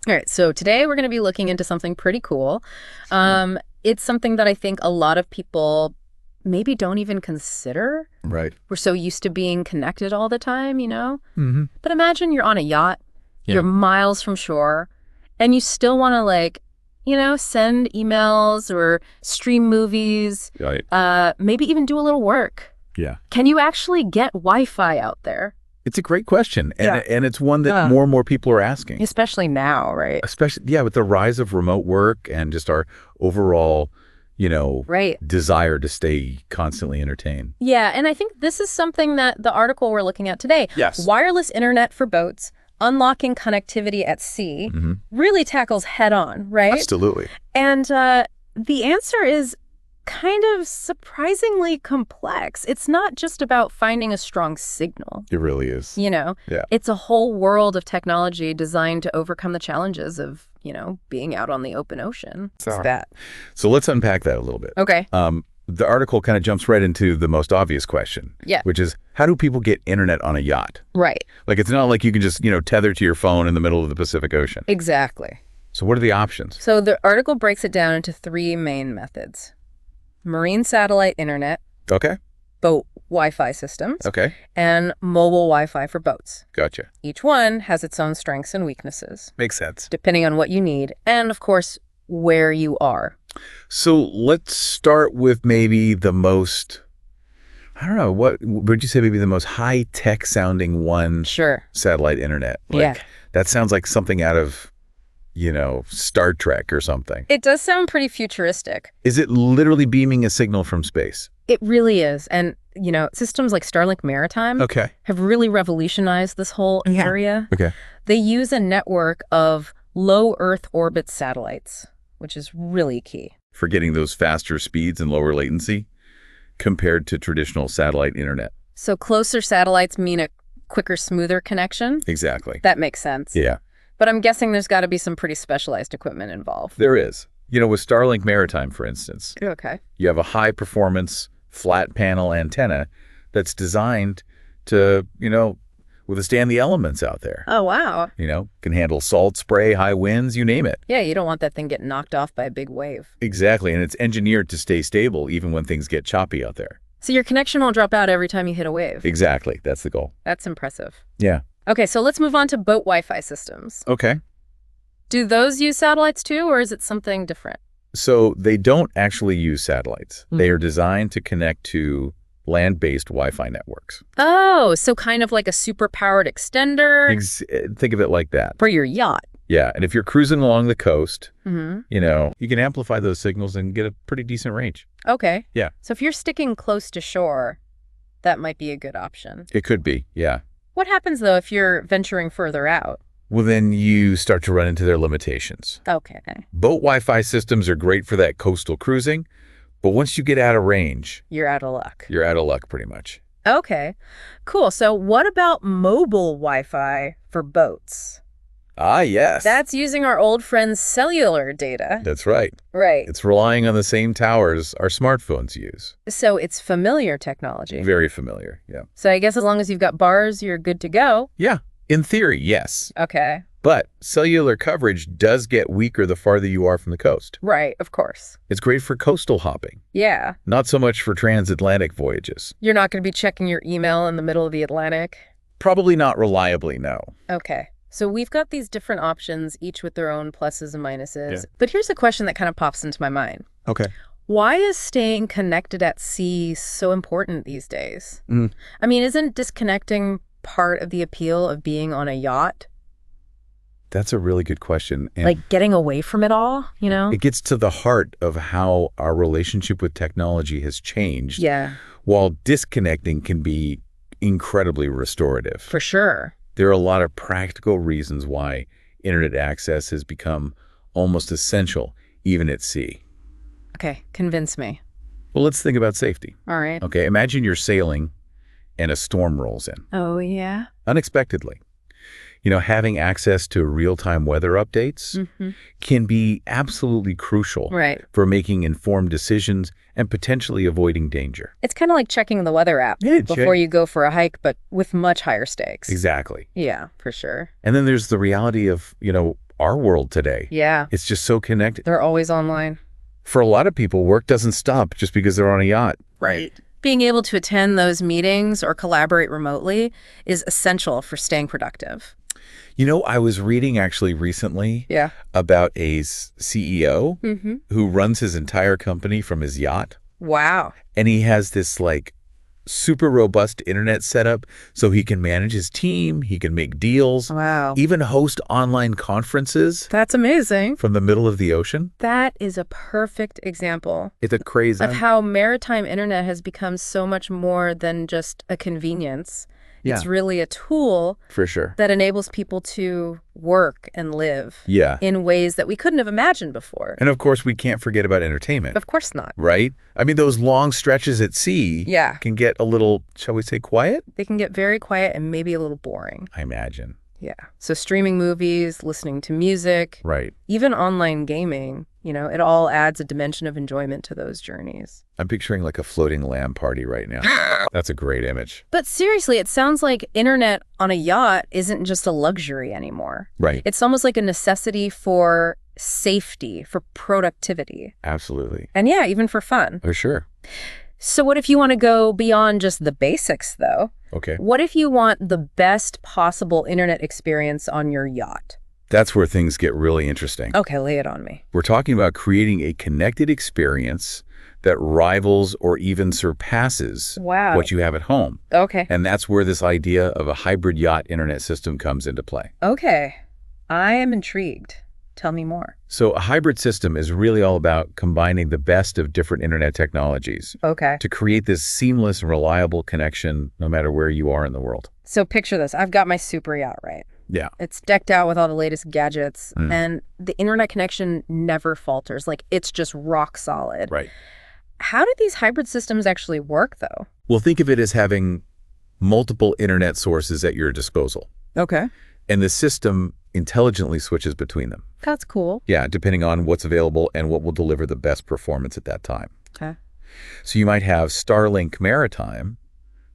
All right, so today we're going to be looking into something pretty cool. It's something that I think a lot of people maybe don't even consider. Right. We're so used to being connected all the time, you know? Mm-hmm. But imagine you're on a yacht, Yeah. you're miles from shore, and you still want to send emails or stream movies, Right. maybe even do a little work. Yeah. Can you actually get Wi-Fi out there? It's a great question. And, Yeah. and it's one that more and more people are asking. Especially now, right? Especially, with the rise of remote work and just our overall, Right. desire to stay constantly entertained. Yeah, and I think this is something that the article we're looking at today, Yes. Wireless Internet for Boats, Unlocking Connectivity at Sea, really tackles head on, right? Absolutely. And the answer is kind of surprisingly complex. It's not just about finding a strong signal. It really is. Yeah. It's a whole world of technology designed to overcome the challenges of, being out on the open ocean. It's that. So let's unpack that a little bit. Okay. The article kind of jumps right into the most obvious question. Yeah. Which is, how do people get internet on a yacht? Right. Like, it's not like you can just, tether to your phone in the middle of the Pacific Ocean. Exactly. So what are the options? So the article breaks it down into three main methods: marine satellite internet, Okay. boat Wi-Fi systems, Okay. and mobile Wi-Fi for boats. Gotcha. Each one has its own strengths and weaknesses, Makes sense. depending on what you need and, of course, where you are. So let's start with maybe the most, I don't know, what would you say maybe the most high-tech sounding one? Sure. Satellite internet. Yeah. That sounds like something out of, Star Trek or something. It does sound pretty futuristic. Is it literally beaming a signal from space? It really is. And, systems like Starlink Maritime Okay. have really revolutionized this whole area. Okay. They use a network of low Earth orbit satellites, which is really key. For getting those faster speeds and lower latency compared to traditional satellite internet. So closer satellites mean a quicker, smoother connection. Exactly. That makes sense. Yeah. But I'm guessing there's got to be some pretty specialized equipment involved. There is. With Starlink Maritime, for instance, Okay. you have a high-performance flat panel antenna that's designed to, withstand the elements out there. Oh, wow. Can handle salt spray, high winds, you name it. Yeah, you don't want that thing getting knocked off by a big wave. Exactly, and it's engineered to stay stable even when things get choppy out there. So your connection won't drop out every time you hit a wave. Exactly, that's the goal. That's impressive. Yeah. Okay, so let's move on to boat Wi-Fi systems. Okay. Do those use satellites too, or is it something different? So they don't actually use satellites. They are designed to connect to land-based Wi-Fi networks. Oh, so kind of like a super-powered extender Think of it like that. for your yacht. Yeah, and if you're cruising along the coast, Mm-hmm. you can amplify those signals and get a pretty decent range. Okay. Yeah. So if you're sticking close to shore, that might be a good option. It could be, yeah. What happens, though, if you're venturing further out? Well, then you start to run into their limitations. Okay. Boat Wi-Fi systems are great for that coastal cruising, but once you get out of range, You're out of luck. you're out of luck pretty much. Okay. Cool. So what about mobile Wi-Fi for boats? Ah, yes. That's using our old friend's cellular data. That's right. Right. It's relying on the same towers our smartphones use. So it's familiar technology. Very familiar, yeah. So I guess as long as you've got bars, you're good to go. Yeah, in theory, yes. Okay. But cellular coverage does get weaker the farther you are from the coast. Right, of course. It's great for coastal hopping, Yeah. not so much for transatlantic voyages. You're not going to be checking your email in the middle of the Atlantic. Probably not reliably, no. Okay. So we've got these different options, each with their own pluses and minuses. Yeah. But here's a question that kind of pops into my mind. Okay. Why is staying connected at sea so important these days? Mm. I mean, isn't disconnecting part of the appeal of being on a yacht? That's a really good question. And Like getting away from it all, it gets to the heart of how our relationship with technology has changed. Yeah, While disconnecting can be incredibly restorative. for sure. There are a lot of practical reasons why internet access has become almost essential, even at sea. Okay, convince me. Well, let's think about safety. All right. Okay, imagine you're sailing and a storm rolls in, Oh, yeah? unexpectedly. Having access to real-time weather updates Mm-hmm. can be absolutely crucial Right. for making informed decisions and potentially avoiding danger. It's kind of like checking the weather app Yeah, before you go for a hike, but with much higher stakes. Exactly. Yeah, for sure. And then there's the reality of, our world today. Yeah. It's just so connected. They're always online. For a lot of people, work doesn't stop just because they're on a yacht. Right. Being able to attend those meetings or collaborate remotely is essential for staying productive. You know, I was reading actually recently about a CEO who runs his entire company from his yacht. Wow. And he has this like super robust internet setup so he can manage his team, he can make deals, even host online conferences. That's amazing. From the middle of the ocean. That is a perfect example. It's a crazy of how maritime internet has become so much more than just a convenience. Yeah. It's really a tool for sure that enables people to work and live in ways that we couldn't have imagined before. And of course, we can't forget about entertainment. Of course not. Right? I mean, those long stretches at sea can get a little, shall we say, quiet? They can get very quiet and maybe a little boring. I imagine. Yeah. So streaming movies, listening to music, even online gaming, you know, it all adds a dimension of enjoyment to those journeys. I'm picturing like a floating lamb party right now. That's a great image. But seriously, it sounds like internet on a yacht isn't just a luxury anymore. Right. It's almost like a necessity for safety, for productivity. Absolutely. And yeah, even for fun. For sure. So what if you want to go beyond just the basics, though? Okay. What if you want the best possible internet experience on your yacht? That's where things get really interesting. Okay, lay it on me. We're talking about creating a connected experience that rivals or even surpasses what you have at home. Okay. And that's where this idea of a hybrid yacht internet system comes into play. Okay. I am intrigued. Tell me more. So a hybrid system is really all about combining the best of different internet technologies to create this seamless and reliable connection no matter where you are in the world. So picture this. I've got my super yacht, right? Yeah. It's decked out with all the latest gadgets and the internet connection never falters. Like it's just rock solid. Right. How do these hybrid systems actually work, though? Well, think of it as having multiple internet sources at your disposal. Okay. And the system intelligently switches between them. That's cool. Yeah, depending on what's available and what will deliver the best performance at that time. Okay. So you might have Starlink Maritime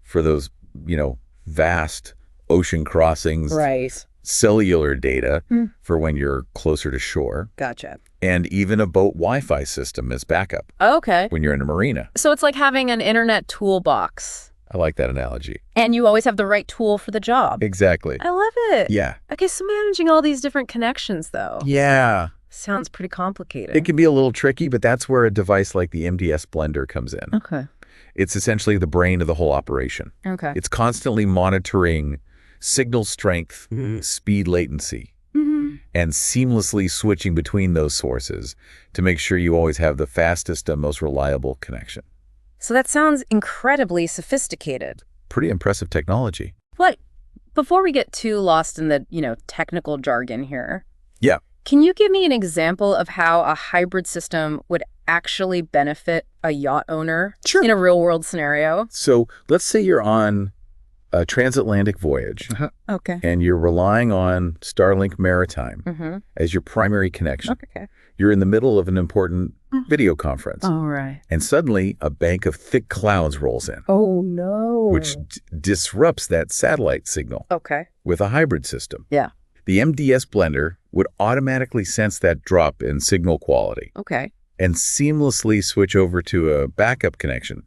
for those, you know, vast ocean crossings. Right. Cellular data for when you're closer to shore. Gotcha. And even a boat Wi-Fi system as backup. Okay. When you're in a marina. So it's like having an internet toolbox. I like that analogy. And you always have the right tool for the job. Exactly. I love it. Yeah. Okay, so managing all these different connections, though. Yeah. Sounds pretty complicated. It can be a little tricky, but that's where a device like the MDS blender comes in. Okay. It's essentially the brain of the whole operation. Okay. It's constantly monitoring signal strength, speed latency, and seamlessly switching between those sources to make sure you always have the fastest and most reliable connection. So that sounds incredibly sophisticated. Pretty impressive technology. But before we get too lost in the, technical jargon here. Yeah. Can you give me an example of how a hybrid system would actually benefit a yacht owner in a real-world scenario? So let's say you're on a transatlantic voyage. Okay. And you're relying on Starlink Maritime as your primary connection. Okay. You're in the middle of an important video conference. All right. And suddenly a bank of thick clouds rolls in. Oh, no. Which disrupts that satellite signal. Okay. With a hybrid system. Yeah. The MDS blender would automatically sense that drop in signal quality. Okay. And seamlessly switch over to a backup connection,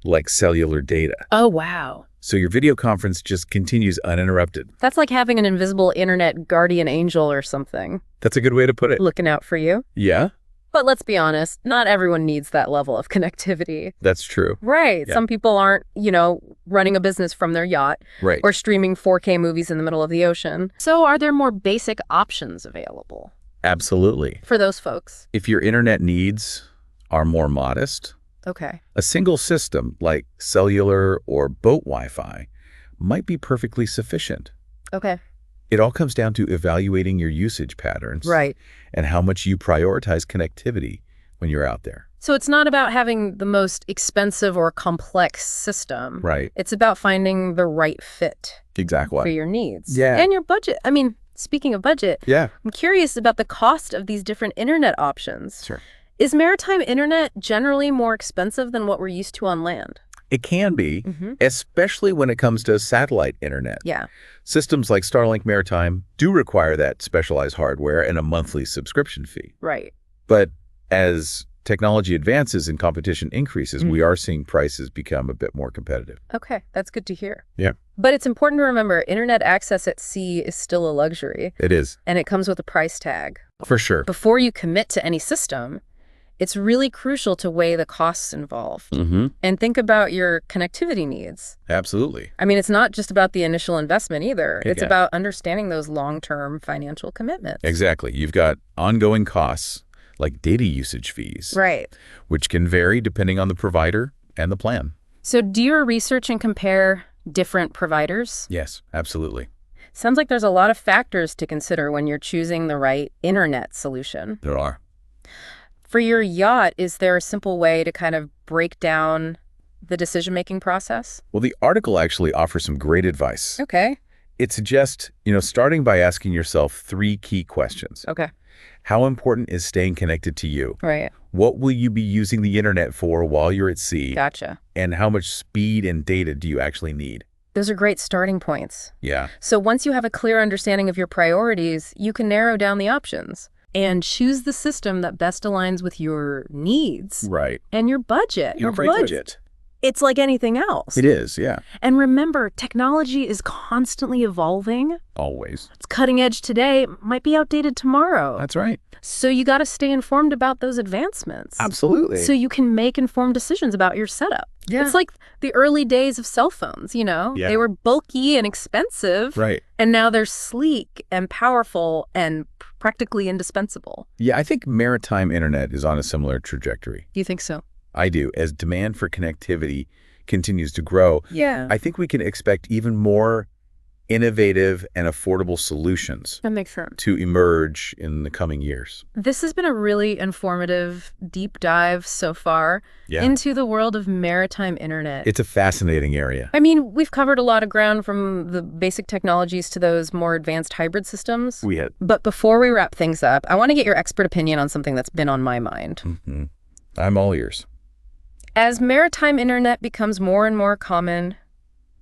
like cellular data. Oh, wow. So your video conference just continues uninterrupted. That's like having an invisible internet guardian angel or something. That's a good way to put it. Looking out for you. Yeah. But let's be honest, not everyone needs that level of connectivity. That's true. Right. Yeah. Some people aren't, running a business from their yacht. Right. Or streaming 4K movies in the middle of the ocean. So are there more basic options available? Absolutely. For those folks? If your internet needs are more modest, okay, a single system like cellular or boat Wi-Fi might be perfectly sufficient. Okay. It all comes down to evaluating your usage patterns. Right. And how much you prioritize connectivity when you're out there. So it's not about having the most expensive or complex system. Right. It's about finding the right fit. Exactly. For your needs. Yeah. And your budget. I mean, speaking of budget, yeah, I'm curious about the cost of these different internet options. Sure. Is maritime internet generally more expensive than what we're used to on land? It can be, especially when it comes to satellite internet. Yeah. Systems like Starlink Maritime do require that specialized hardware and a monthly subscription fee. Right. But as technology advances and competition increases, we are seeing prices become a bit more competitive. Okay, that's good to hear. Yeah. But it's important to remember, internet access at sea is still a luxury. It is. And it comes with a price tag. For sure. Before you commit to any system, it's really crucial to weigh the costs involved and think about your connectivity needs. Absolutely. I mean, it's not just about the initial investment either. It's about understanding those long-term financial commitments. Exactly. You've got ongoing costs like data usage fees, Right. which can vary depending on the provider and the plan. So do you research and compare different providers? Yes, absolutely. Sounds like there's a lot of factors to consider when you're choosing the right internet solution. There are. For your yacht, is there a simple way to kind of break down the decision-making process? Well, the article actually offers some great advice. Okay. It suggests, starting by asking yourself 3 key questions. Okay. How important is staying connected to you? Right. What will you be using the internet for while you're at sea? Gotcha. And how much speed and data do you actually need? Those are great starting points. Yeah. So once you have a clear understanding of your priorities, you can narrow down the options and choose the system that best aligns with your needs. Right. And your budget. Your budget. It's like anything else. It is, yeah. And remember, technology is constantly evolving. Always. It's cutting edge today, might be outdated tomorrow. That's right. So you got to stay informed about those advancements. Absolutely. So you can make informed decisions about your setup. Yeah. It's like the early days of cell phones, Yeah. They were bulky and expensive. Right. And now they're sleek and powerful and practically indispensable. Yeah, I think maritime internet is on a similar trajectory. Do you think so? I do. As demand for connectivity continues to grow, Yeah. I think we can expect even more innovative and affordable solutions That makes sense. to emerge in the coming years. This has been a really informative deep dive so far into the world of maritime internet. It's a fascinating area. I mean, we've covered a lot of ground from the basic technologies to those more advanced hybrid systems. We had. But before we wrap things up, I want to get your expert opinion on something that's been on my mind. I'm all ears. As maritime internet becomes more and more common,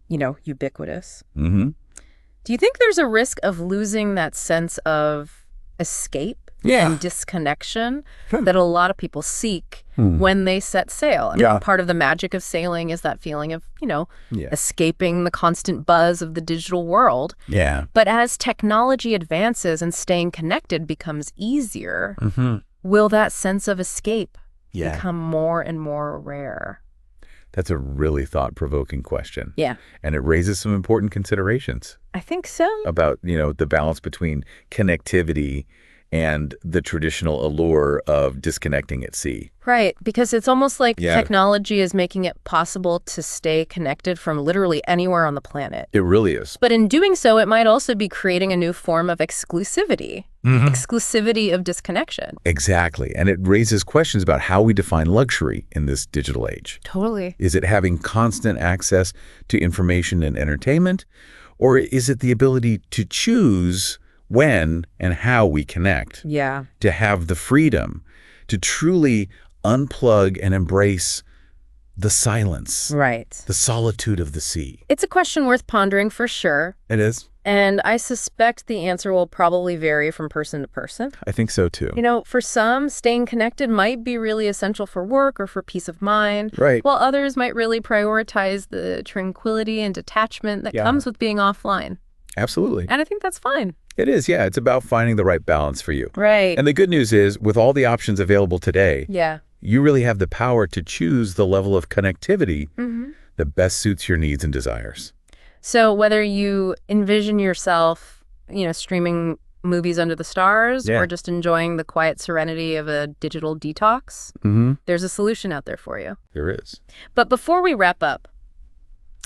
ubiquitous, do you think there's a risk of losing that sense of escape and disconnection that a lot of people seek when they set sail? I mean, part of the magic of sailing is that feeling of, escaping the constant buzz of the digital world. Yeah. But as technology advances and staying connected becomes easier, will that sense of escape become more and more rare? That's a really thought-provoking question. Yeah. And it raises some important considerations I think so. about, the balance between connectivity and the traditional allure of disconnecting at sea. Right, because it's almost like technology is making it possible to stay connected from literally anywhere on the planet. It really is. But in doing so, it might also be creating a new form of exclusivity, exclusivity of disconnection. Exactly. And it raises questions about how we define luxury in this digital age. Totally. Is it having constant access to information and entertainment? Or is it the ability to choose when and how we connect? Yeah. To have the freedom to truly unplug and embrace the silence. Right. The solitude of the sea. It's a question worth pondering for sure. It is. And I suspect the answer will probably vary from person to person. I think so, too. For some, staying connected might be really essential for work or for peace of mind. Right. While others might really prioritize the tranquility and detachment that comes with being offline. Absolutely. And I think that's fine. It is, yeah. It's about finding the right balance for you. Right. And the good news is, with all the options available today, you really have the power to choose the level of connectivity that best suits your needs and desires. So whether you envision yourself, streaming movies under the stars or just enjoying the quiet serenity of a digital detox, there's a solution out there for you. There is. But before we wrap up,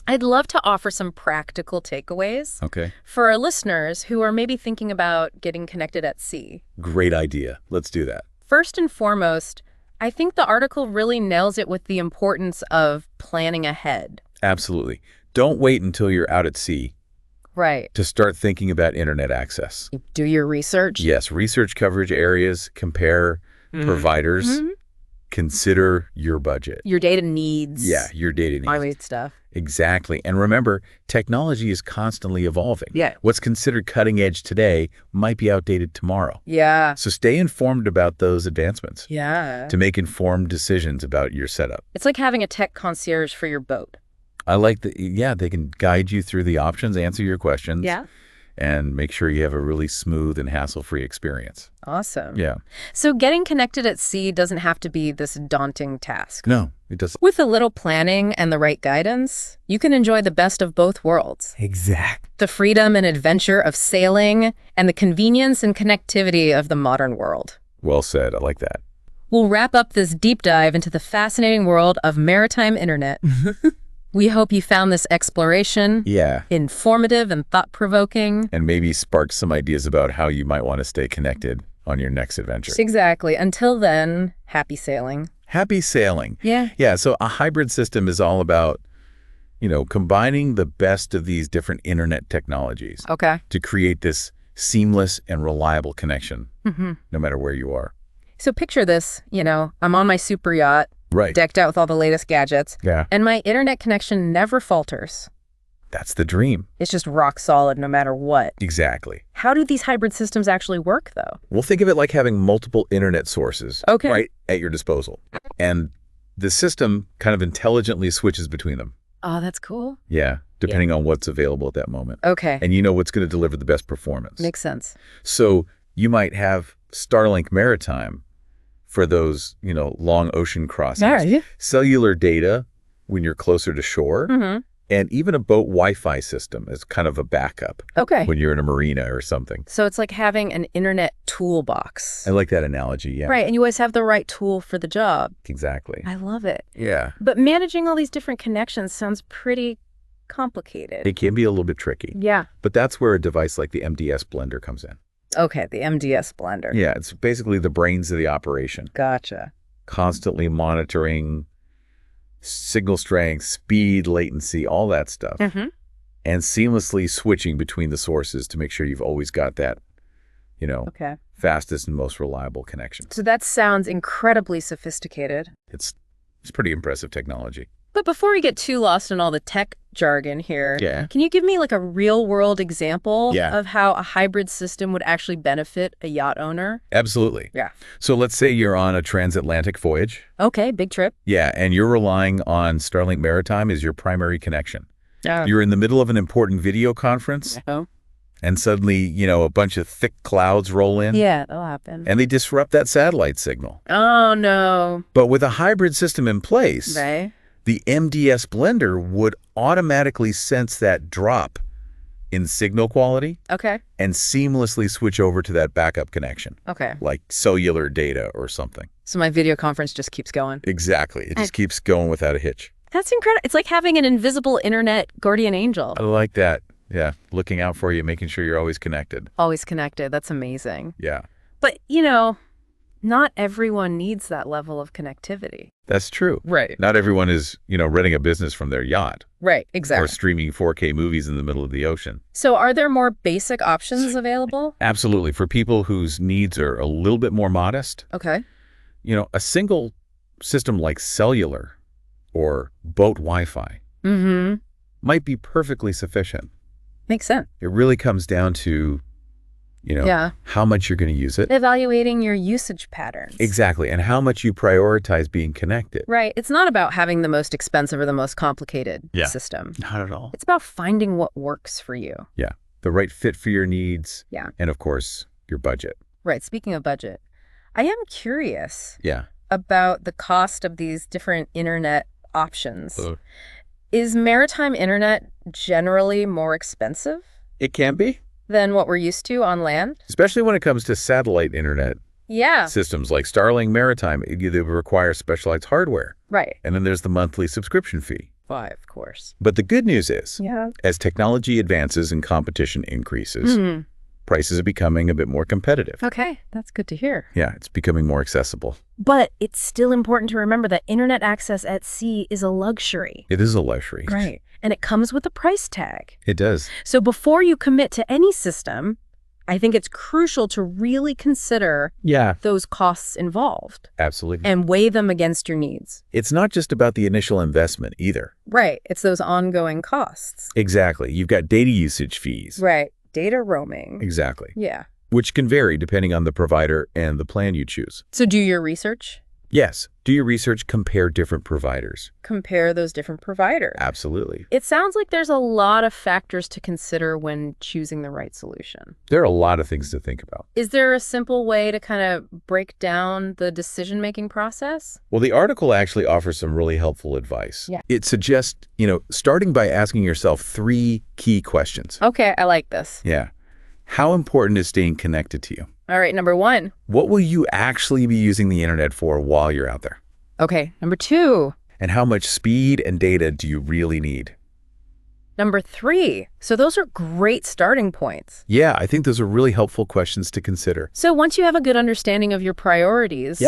I'd love to offer some practical takeaways for our listeners who are maybe thinking about getting connected at sea. Great idea. Let's do that. First and foremost, I think the article really nails it with the importance of planning ahead. Absolutely. Don't wait until you're out at sea to start thinking about internet access. Do your research. Yes, research coverage areas, compare providers, Consider your budget. Your data needs. Yeah, your data needs. Highway stuff. Exactly. And remember, technology is constantly evolving. Yeah. What's considered cutting edge today might be outdated tomorrow. Yeah. So stay informed about those advancements Yeah. to make informed decisions about your setup. It's like having a tech concierge for your boat. I like that. Yeah, they can guide you through the options, answer your questions. Yeah. And make sure you have a really smooth and hassle-free experience. Awesome. Yeah. So getting connected at sea doesn't have to be this daunting task. No, it doesn't. With a little planning and the right guidance, you can enjoy the best of both worlds. Exactly. The freedom and adventure of sailing and the convenience and connectivity of the modern world. Well said. I like that. We'll wrap up this deep dive into the fascinating world of maritime internet. We hope you found this exploration informative and thought-provoking. And maybe spark some ideas about how you might want to stay connected on your next adventure. Exactly. Until then, happy sailing. Happy sailing. Yeah. Yeah, so a hybrid system is all about, combining the best of these different internet technologies to create this seamless and reliable connection, no matter where you are. So picture this, I'm on my super yacht. Right. Decked out with all the latest gadgets. Yeah. And my internet connection never falters. That's the dream. It's just rock solid no matter what. Exactly. How do these hybrid systems actually work, though? Well, think of it like having multiple internet sources right at your disposal. And the system kind of intelligently switches between them. Oh, that's cool. Yeah, depending on what's available at that moment. Okay. And you know what's going to deliver the best performance. Makes sense. So you might have Starlink Maritime for those, long ocean crossings. All right. Cellular data when you're closer to shore, and even a boat Wi-Fi system as kind of a backup when you're in a marina or something. So it's like having an internet toolbox. I like that analogy, yeah. Right, and you always have the right tool for the job. Exactly. I love it. Yeah. But managing all these different connections sounds pretty complicated. It can be a little bit tricky. Yeah. But that's where a device like the MDS blender comes in. Okay, the MDS blender. Yeah, it's basically the brains of the operation. Gotcha. Constantly monitoring signal strength, speed, latency, all that stuff. And seamlessly switching between the sources to make sure you've always got that, fastest and most reliable connection. So that sounds incredibly sophisticated. It's pretty impressive technology. But before we get too lost in all the tech jargon here, can you give me like a real-world example of how a hybrid system would actually benefit a yacht owner? Absolutely. Yeah. So let's say you're on a transatlantic voyage. Okay, big trip. Yeah, and you're relying on Starlink Maritime as your primary connection. You're in the middle of an important video conference, and suddenly, a bunch of thick clouds roll in. Yeah, that'll happen. And they disrupt that satellite signal. Oh, no. But with a hybrid system in place, the MDS blender would automatically sense that drop in signal quality and seamlessly switch over to that backup connection, like cellular data or something. So my video conference just keeps going. Exactly. It just keeps going without a hitch. That's incredible. It's like having an invisible internet guardian angel. I like that. Yeah. Looking out for you, making sure you're always connected. Always connected. That's amazing. Yeah. But, not everyone needs that level of connectivity. That's true. Right. Not everyone is, running a business from their yacht. Right, exactly. Or streaming 4K movies in the middle of the ocean. So are there more basic options available? Absolutely. For people whose needs are a little bit more modest. Okay. A single system like cellular or boat Wi-Fi might be perfectly sufficient. Makes sense. It really comes down to how much you're going to use it. Evaluating your usage patterns. Exactly. And how much you prioritize being connected. Right. It's not about having the most expensive or the most complicated system. Not at all. It's about finding what works for you. Yeah. The right fit for your needs. Yeah. And of course, your budget. Right. Speaking of budget, I am curious Yeah. about the cost of these different internet options. Is maritime internet generally more expensive It can be. than what we're used to on land? Especially when it comes to satellite internet systems like Starlink Maritime. They require specialized hardware. Right. And then there's the monthly subscription fee. Why, of course. But the good news is, Yeah. as technology advances and competition increases, prices are becoming a bit more competitive. Okay, that's good to hear. Yeah, it's becoming more accessible. But it's still important to remember that internet access at sea is a luxury. It is a luxury. Right. And it comes with a price tag. It does. So before you commit to any system, I think it's crucial to really consider those costs involved. Absolutely. And weigh them against your needs. It's not just about the initial investment either. Right. It's those ongoing costs. Exactly. You've got data usage fees. Right. Data roaming. Exactly. Yeah. Which can vary depending on the provider and the plan you choose. So do your research. Yes. Do your research, compare different providers. Compare those different providers. Absolutely. It sounds like there's a lot of factors to consider when choosing the right solution. There are a lot of things to think about. Is there a simple way to kind of break down the decision-making process? Well, the article actually offers some really helpful advice. Yeah. It suggests, starting by asking yourself 3 key questions. Okay, I like this. Yeah. How important is staying connected to you? All right, number 1. What will you actually be using the internet for while you're out there? Okay, number 2. And how much speed and data do you really need? Number 3. So those are great starting points. Yeah, I think those are really helpful questions to consider. So once you have a good understanding of your priorities,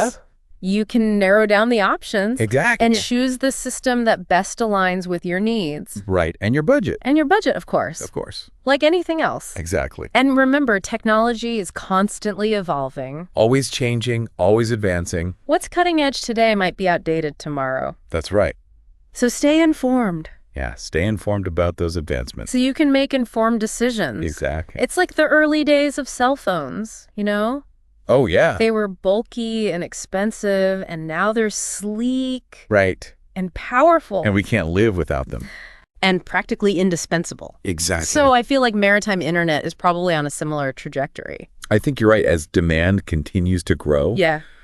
you can narrow down the options and choose the system that best aligns with your needs. Right, and your budget. And your budget, of course. Of course. Like anything else. Exactly. And remember, technology is constantly evolving. Always changing, always advancing. What's cutting edge today might be outdated tomorrow. That's right. So stay informed. Yeah, stay informed about those advancements. So you can make informed decisions. Exactly. It's like the early days of cell phones, Oh, yeah. They were bulky and expensive, and now they're sleek. Right. And powerful. And we can't live without them. And practically indispensable. Exactly. So I feel like maritime internet is probably on a similar trajectory. I think you're right. As demand continues to grow,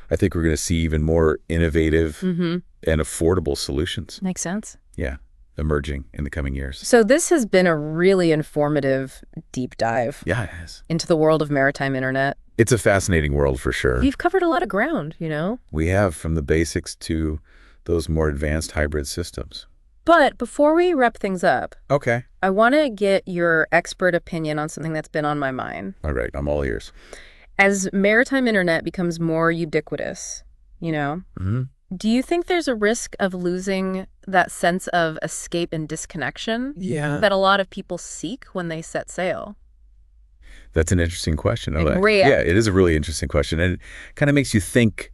I think we're going to see even more innovative and affordable solutions. Makes sense. Yeah, emerging in the coming years. So this has been a really informative deep dive. Yeah, it has. Into the world of maritime internet. It's a fascinating world for sure. You've covered a lot of ground, We have, from the basics to those more advanced hybrid systems. But before we wrap things up, I want to get your expert opinion on something that's been on my mind. All right, I'm all ears. As maritime internet becomes more ubiquitous, do you think there's a risk of losing that sense of escape and disconnection that a lot of people seek when they set sail? That's an interesting question. Yeah, it is a really interesting question. And it kind of makes you think,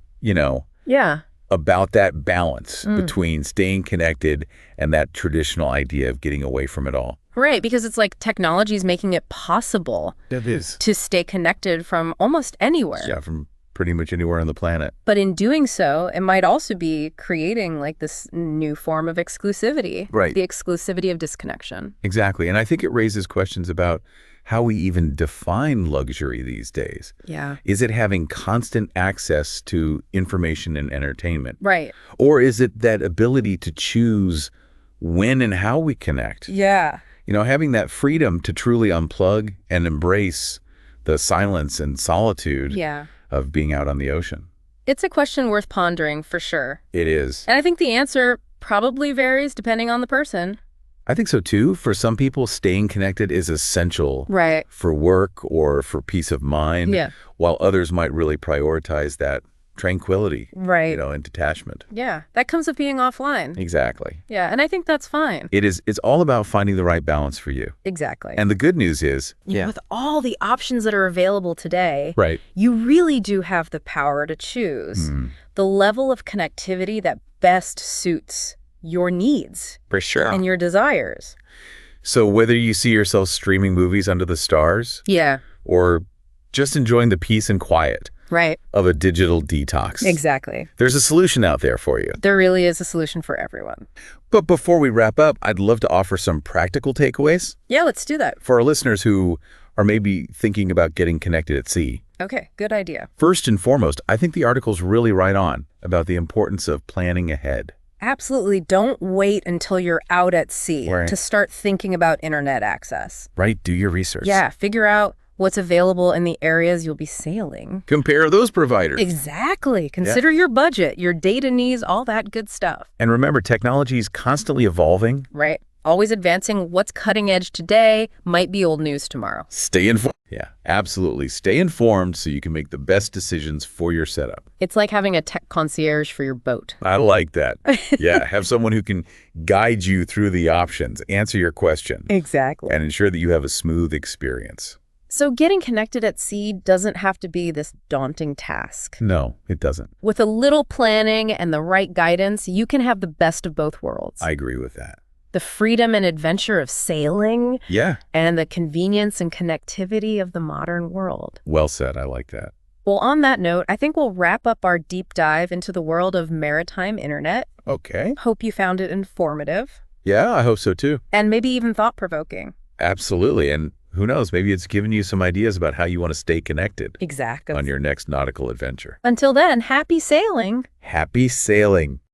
about that balance between staying connected and that traditional idea of getting away from it all. Right, because it's like technology is making it possible to stay connected from almost anywhere. Yeah, from pretty much anywhere on the planet. But in doing so, it might also be creating like this new form of exclusivity. Right. The exclusivity of disconnection. Exactly. And I think it raises questions about how we even define luxury these days. Yeah. Is it having constant access to information and entertainment? Right. Or is it that ability to choose when and how we connect? Yeah. Having that freedom to truly unplug and embrace the silence and solitude of being out on the ocean. It's a question worth pondering for sure. It is. And I think the answer probably varies depending on the person. I think so too. For some people, staying connected is essential for work or for peace of mind, while others might really prioritize that tranquility, and detachment. Yeah, that comes with being offline. Exactly. Yeah, and I think that's fine. It's all about finding the right balance for you. Exactly. And the good news is, with all the options that are available today, right, you really do have the power to choose the level of connectivity that best suits your needs. For sure. And your desires. So whether you see yourself streaming movies under the stars, or just enjoying the peace and quiet of a digital detox. Exactly. There's a solution out there for you. There really is a solution for everyone. But before we wrap up, I'd love to offer some practical takeaways. Yeah, let's do that. For our listeners who are maybe thinking about getting connected at sea. Okay, good idea. First and foremost, I think the article's really right on about the importance of planning ahead. Absolutely. Don't wait until you're out at sea to start thinking about internet access. Right. Do your research. Yeah. Figure out what's available in the areas you'll be sailing. Compare those providers. Exactly. Consider your budget, your data needs, all that good stuff. And remember, technology is constantly evolving. Right. Always advancing. What's cutting edge today might be old news tomorrow. Stay informed. Yeah, absolutely. Stay informed so you can make the best decisions for your setup. It's like having a tech concierge for your boat. I like that. Yeah, have someone who can guide you through the options, answer your question. Exactly. And ensure that you have a smooth experience. So getting connected at sea doesn't have to be this daunting task. No, it doesn't. With a little planning and the right guidance, you can have the best of both worlds. I agree with that. The freedom and adventure of sailing. Yeah. And the convenience and connectivity of the modern world. Well said. I like that. Well, on that note, I think we'll wrap up our deep dive into the world of maritime internet. Okay. Hope you found it informative. Yeah, I hope so too. And maybe even thought-provoking. Absolutely. And who knows, maybe it's given you some ideas about how you want to stay connected. Exactly. On your next nautical adventure. Until then, happy sailing. Happy sailing.